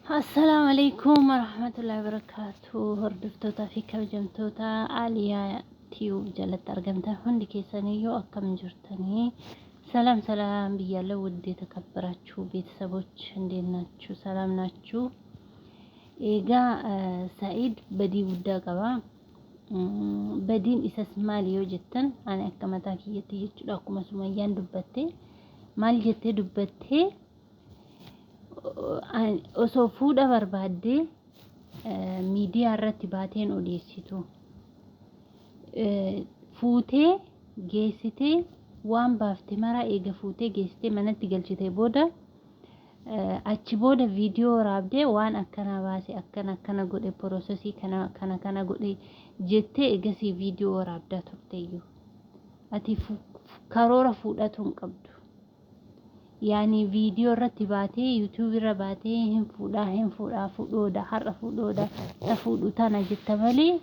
السلام عليكم ورحمة الله وبركاته. هردفتوتا في كوجمتوتا عالية تيوب جلت أرقمتا هندي كيسانيو أكم جرتني. سلام سلام بيا ودي تكبراتشو بيت سبوتش هندي ناتشو سلام ناتشو إيجا سعيد بدي ودا قبا بدين إساس ماليو جتن أنا أكمتا كيتي يجلاكم سميان دبتي مال جتي دبتي osoo fuudha barbaadde miidiyaa irratti baateen odeessitu fuutee geessitee waan baafte mara eega fuutee geessitee manatti galchitee booda achi booda viidiyoo waraabdee waan akkana baase akkana godhe processii kana godhe jettee eegasii viidiyoo waraabdaa turteeyyu ati karoora fuudhatu hin qabdu. يعني فيديو رتباتي يوتيوب رباتي هم فودا حر فودا تفودو تانا جتمالي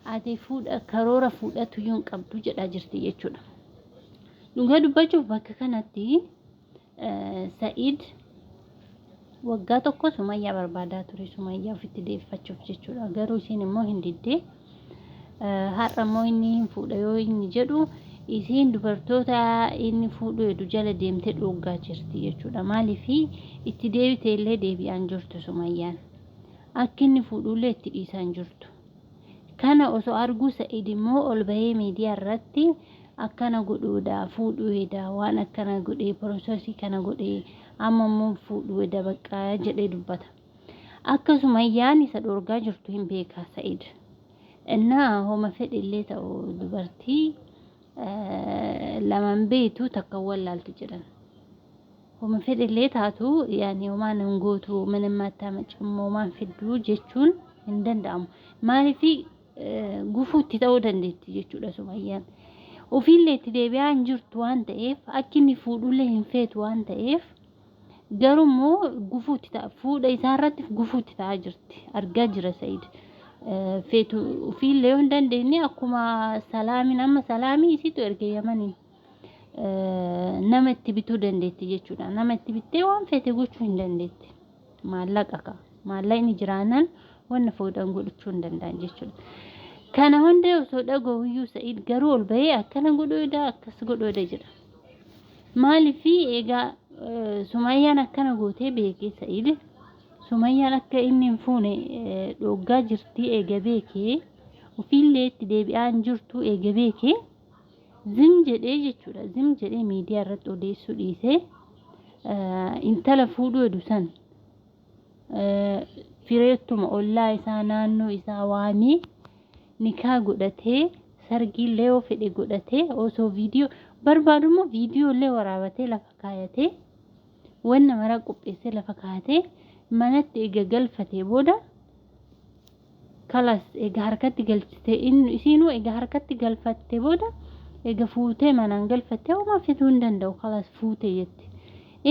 عادي فود كرورة فودا تيون قبضو جدا جرتي يجونا نقدر بجوف بك كانتي سعيد وقاتو سمية بربادا توري سمية في تدي فتشوف جتونا غيرو سين مو هندي حر مو إني فودا يوين جدو isiin dubartoota inni fuudhu hedduu jala deemtee dhoogaa jirti jechuudha. Maaliif itti deebitee illee deebi'aan jirtu Sumayyaan. Akka inni fuudhullee itti dhiisaan jirtu. Kana osoo arguu Sa'iid immoo ol bahee miidiyaa irratti akkana godhuudha fuudhuudha waan akkana godhee processii kana godhee amma immoo fuudhuudha bakka jedhee dubbata. Akka Sumayyaan isa dhorgaa jirtu hin beekaa Sa'iid. Innaa homa fedhillee ta'u dubartii لمن بيتو تقول لالتي جدا ومن في اللي تاتو يعني وما ننقوتو من ما تامج وما في الدو جيتشون هندن دام ما في قفو تتاودن دي جيتشون سميان وفي اللي تدبيان جرت وان تايف اكني فودو لهم فيت وان تايف قالوا مو قفو تتافو دا يسارت في قفو تتاجرت ارقاجر سيد فيتو وفي اللي هندن ديني أكما سلامي نما سلامي يسيتو إرقى يماني نما تبتو دندت جيشونا نما تبتو وان فيتو قوشو هندندت ما لقاقا ما لايني جرانان وانا فودا نقولتشو هندندان جيشونا كان هنده وصودا قويو سعيد قرول بي أكنا قولو دا أكس قولو دا جرا مالي في إيقا سميان أكنا قوتي بيكي سعيد Sumayyaan akka inni hin fuune dhoggaa jirti eega beekee ofiillee itti deebi'aan jirtu eega beekee zim jedhee jechuudha. Zim jedhee miidiyaa irratti odeessuu dhiisee intala fuudhuu edu san fireettuma ollaa isaa naannoo isaa waamee nikaa godhatee sargiillee yoo fedhe godhatee osoo viidiyoo barbaadummoo viidiyoollee waraabatee lafa kaayatee wanna mara qopheessee lafa kaayatee manatti eega galfatee booda kalas eega harkatti galchitee isiinuu eega harkatti galfattee booda eega fuutee manaan galfattee oma fedhuu hin danda'u kalas fuutee jetti.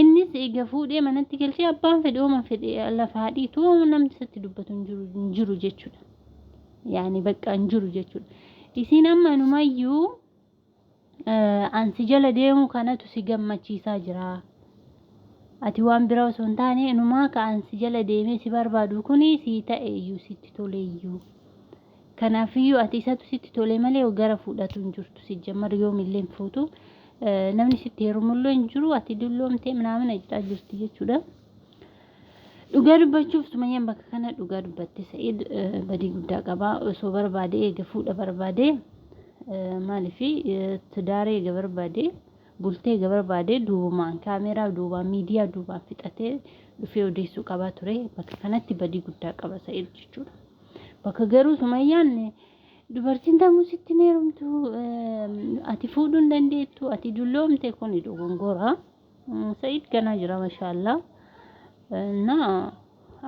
Innis eega fuudhee manatti galchee abbaan fedhe oma fedhe lafa haadhiitu namni isatti dubbatu hin jiru jechuudha. Yaani bakka hin jiru jechuudha. Isiin amma numayyuu ansi jala deemu kanatu si gammachiisaa jira. Ati waan biraa osoo hin taane inumaa ka'ansi jala deemee si barbaadu kuni si ta'eeyyuu sitti toleeyyuu. Kanaafiyyuu ati isatu sitti tolee malee gara fuudhatu hin jirtu si jammar yoomillee hin fuutu. Namni sitti heerumullee hin jiru ati dulloomtee minaamin ajjaa jirti jechuudha. Dhugaa dubbachuuf Sumayyaan bakka kana dhugaa dubbatte Sa'iid badii guddaa qabaa osoo barbaade eega fuudha barbaade maaliifi tidaaree eega barbaade bultee gabarbaade duumaan kaameraa duubaan miidiyaa duubaan fixatee dhufee odeessuu qabaa ture bakka kanatti badii guddaa qaba Sa'iid jechuudha. Bakka garuu Sumayyaan dubartiin tamuu sitti neerumtu ati fuudhuu hin dandeettu ati dulloomte kun dogongora Sa'iid ganaa jira mashaallah na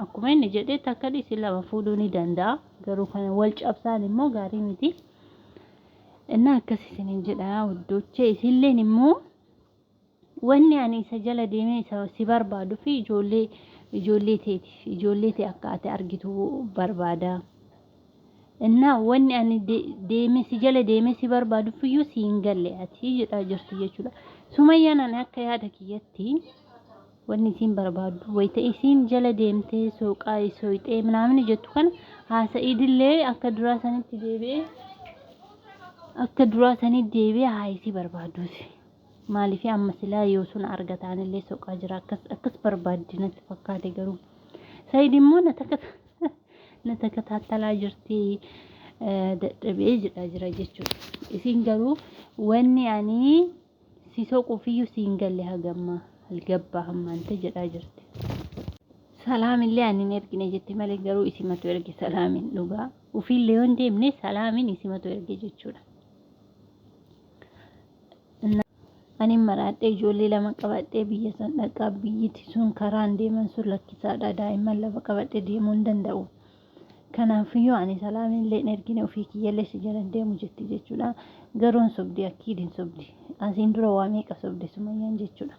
akkuma inni jedhee takka dhisi lama fuudhuu ni danda'a garuu kana wal cabsaan immoo gaarii miti. Inna akkasiin jedha wuddoche isilleen immoo wanni ani isa jala deemee isa si barbaadu fi ijoollee teeti akka ati argitu barbaada. Inna wanni ani deemee si jala deemee si barbaadu fi yoo si hin galle ati jedha jirti jechuudha. Sumayyaan ani akka yaada kiyyatti wanni isiin barbaaddu wayita isiin jala deemtee sooqaa sooyxee ምናምን jettu kana haasa'idillee akka duraa sanitti deebi'ee haayisii barbaaduuti. Maaliif amma silaa yoo sun argataanillee sooqaa jira akkas barbaaddi natti fakkaate garuu Said immoo na takataalaa jirti dadhabee jira jechuudha. Isiin garuu wanni ani si soquufiyyuu siin galle hagamma halgabbaa hammaante jedhaa jirti. Salaamillee ani hin ergine jetti malee garuu isimatu erge salaamin dhugaa. Ufiillee yoo hin deemne salaamin isimatu erge jechuudha. Ani maraadhee ijoollee lama qabadhee biyya san dhaqaa biyyiti sun karaan deeman sun lakkisaadha daa'imman lama qabadhee deemuu hin danda'u. Kanaafiyyuu ani salaamillee hin ergine ofii kiyyallee si jala deemu jetti jechuudha. Garoon sobdi akkiidin sobdi. Asiin dura waa meeqa sobde Sumayyaan jechuudha.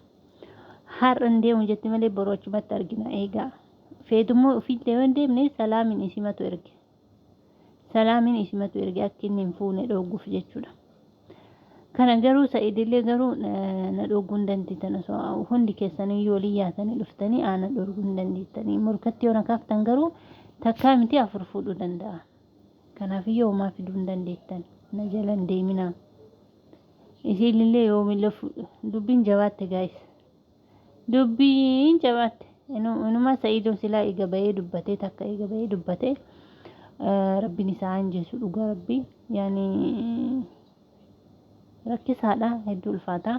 Har'an deemu jetti malee boroo achumatti argina eegaa. Feetummoo ofiillee yoo hin deemne salaamin isimatu erge. Salaamin isimatu erge akka inni hin fuune dhooguuf jechuudha. Kana garuu Sa'idillee garuu na dhoogguu hin dandeettan osoo hundi keessaniyyuu walii yaatanii dhuftanii ana dhorguu hin dandeettanii. Morkatti yoo na kaaftan garuu takkaa miti afur fuudhuu danda'a. Kanaafiyyuu homaa fiduu hin dandeettan. Na jala hin deeminaa. Isiillee yoomillee dubbiin jabaatte gaayis. Dubbiin jabaatte. Inuma Sa'iidoo silaa eega bahee dubbatee takka eega bahee dubbatee rabbiin isaa hanjeessu dhugaa rabbii. Yaani rakkisaadha hedduu ulfaata.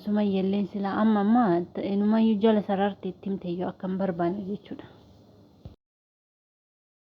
Sumayyalleen silaa amma inumayyuu jala sararti itti himte yoo akka hin barbaanne jechuudha.